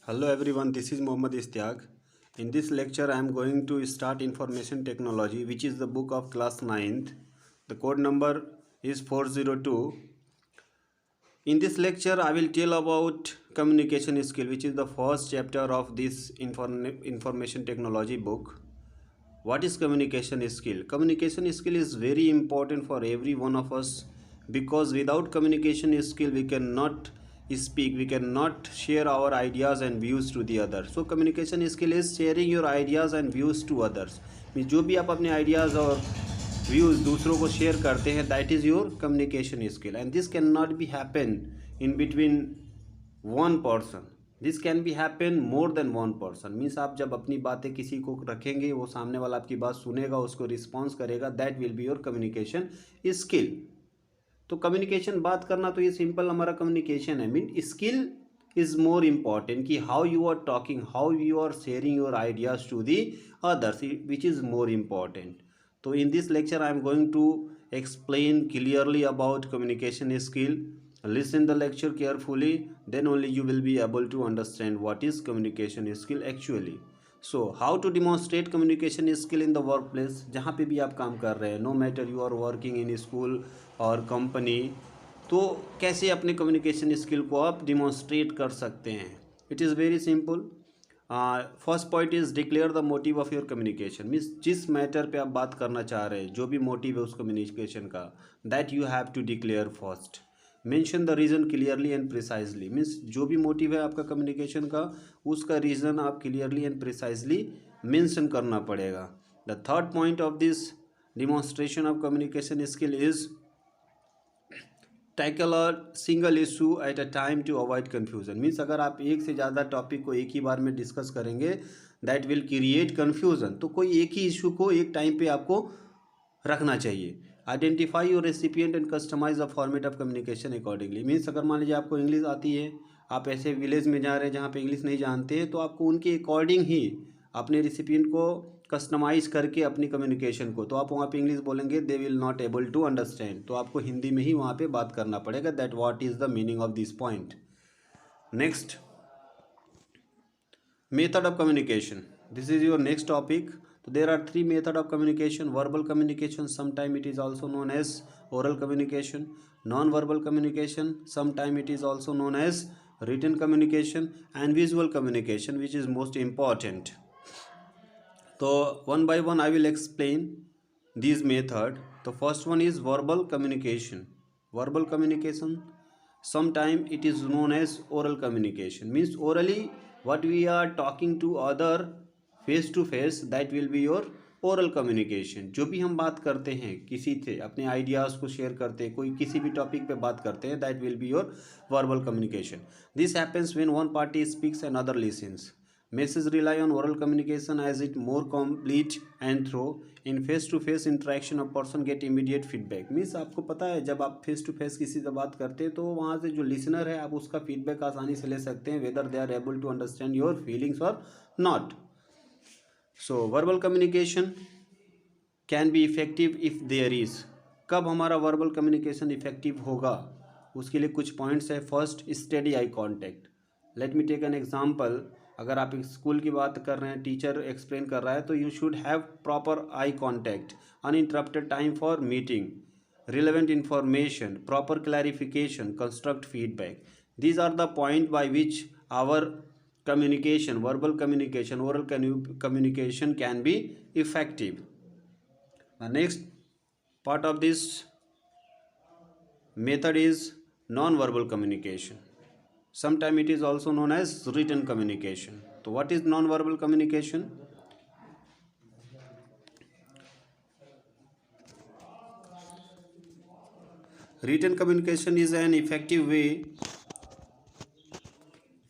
Hello everyone, this is Mohammad Istiaq. In this lecture, I am going to start Information Technology, which is the book of class 9th. The code number is 402. In this lecture, I will tell about communication skill, which is the first chapter of this Information Technology book. What is communication skill? Communication skill is very important for every one of us because without communication skill, we cannot speak, we cannot share our ideas and views to the others. So communication skill is sharing your ideas and views to others. Means जो भी आप अपने ideas और views दूसरों को share करते हैं, that is your communication skill. And this can not be happen in between one person. This can be happen more than one person. Means आप जब अपनी बातें किसी को रखेंगे, वो सामने वाला आपकी बात सुनेगा, उसको रिस्पॉन्स करेगा, that will be your communication skill. तो कम्युनिकेशन बात करना तो ये सिंपल हमारा कम्युनिकेशन है. Mean skill is more important कि how you are talking, how you are sharing your ideas to the others, which is more important. तो in this lecture I am going to explain clearly about communication skill. Listen the lecture carefully, then only you will be able to understand what is communication skill actually. So how to demonstrate communication skill in the workplace. जहाँ पे भी आप काम कर रहे हैं, no matter you are working in school or company, तो कैसे अपने communication skill को आप demonstrate कर सकते हैं. It is very simple. First point is declare the motive of your communication. Means जिस मैटर पे आप बात करना चाह रहे हैं, जो भी मोटिव है उस कम्युनिकेशन का, that you have to declare first. Mention the reason clearly and precisely. Means जो भी मोटिव है आपका कम्युनिकेशन का, उसका रीज़न आप क्लियरली एंड प्रिसाइजली मेंशन करना पड़ेगा. The third point of this demonstration of communication skill is tackle a single issue at a time to avoid confusion. Means अगर आप एक से ज़्यादा टॉपिक को एक ही बार में डिस्कस करेंगे, दैट विल क्रिएट कन्फ्यूज़न. तो कोई एक ही इशू को एक टाइम पे आपको रखना चाहिए. Identify your recipient and customise the format of communication accordingly. Means अगर मान लीजिए आपको इंग्लिश आती है, आप ऐसे विलेज में जा रहे हैं जहाँ पे इंग्लिश नहीं जानते हैं, तो आपको उनके अकॉर्डिंग ही अपने रेसिपिएंट को कस्टमाइज़ करके अपनी कम्युनिकेशन को, तो आप वहाँ पे इंग्लिश बोलेंगे, they will not able to understand. तो आपको हिंदी में ही वहाँ पे बात करना पड़ेगा. That what is the meaning of this point. Next, method of communication. This is your next topic. तो there are three method of communication. Verbal communication, sometime it is also known as oral communication. Non verbal communication, sometime it is also known as written communication. And visual communication, which is most important. So one by one I will explain these method. The first one is verbal communication. Verbal communication, sometime it is known as oral communication. Means orally what we are talking to other face to face, that will be your oral communication. जो भी हम बात करते हैं किसी से, अपने ideas को शेयर करते हैं, कोई किसी भी टॉपिक पे बात करते हैं, that will be your verbal communication. This happens when one party speaks and other lessons. Messages rely on oral communication as it more complete and thorough. In face to face interaction a person get immediate feedback. Means आपको पता है जब आप face to face किसी से बात करते हैं, तो वहाँ से जो लिसनर है, आप उसका फीडबैक आसानी से ले सकते हैं, whether they are able to understand your feelings और not. So verbal communication can be effective if there is. कब हमारा वर्बल कम्युनिकेशन इफेक्टिव होगा, उसके लिए कुछ पॉइंट्स है. First, study eye contact. Let me take an example. अगर आप एक स्कूल की बात कर रहे हैं, टीचर एक्सप्लेन कर रहा है, तो you should have proper eye contact, uninterrupted time for meeting, relevant information, proper clarification, construct feedback. These are the point by which our communication, verbal communication, oral communication can be effective. The next part of this method is non-verbal communication. Sometimes it is also known as written communication. So what is non-verbal communication? Written communication is an effective way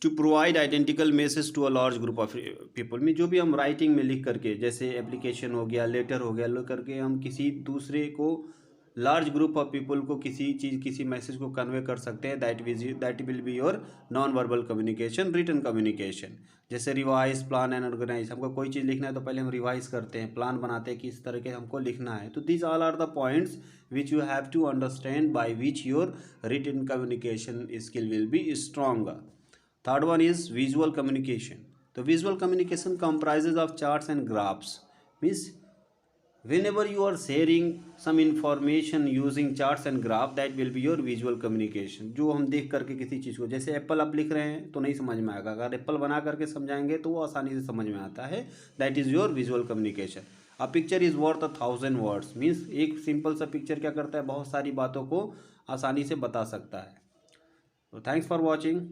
to provide identical message to a large group of people. में जो भी हम writing में लिख करके, जैसे application हो गया, लेटर हो गया, लिख करके हम किसी दूसरे को, लार्ज ग्रुप ऑफ पीपल को किसी चीज़, किसी मैसेज को कन्वे कर सकते हैं. That will be your non verbal communication, written communication. जैसे रिवाइज, प्लान एंड ऑर्गेनाइज. हमको कोई चीज़ लिखना है तो पहले हम रिवाइज करते हैं, प्लान बनाते हैं किस तरह के हमको लिखना है. तो this all are the points which you have to understand, by which your written communication skill will be stronger. Third one is visual communication. The visual communication comprises of charts and graphs. Means whenever you are sharing some information using charts and graph, that will be your visual communication. जो हम देख करके किसी चीज़ को, जैसे Apple आप लिख रहे हैं तो नहीं समझ में आएगा, अगर एप्पल बना करके समझाएंगे तो वो आसानी से समझ में आता है. That is your visual communication. A picture is worth 1,000 words. Means एक सिंपल सा पिक्चर क्या करता है, बहुत सारी बातों को आसानी से बता सकता है. तो थैंक्स फॉर वॉचिंग.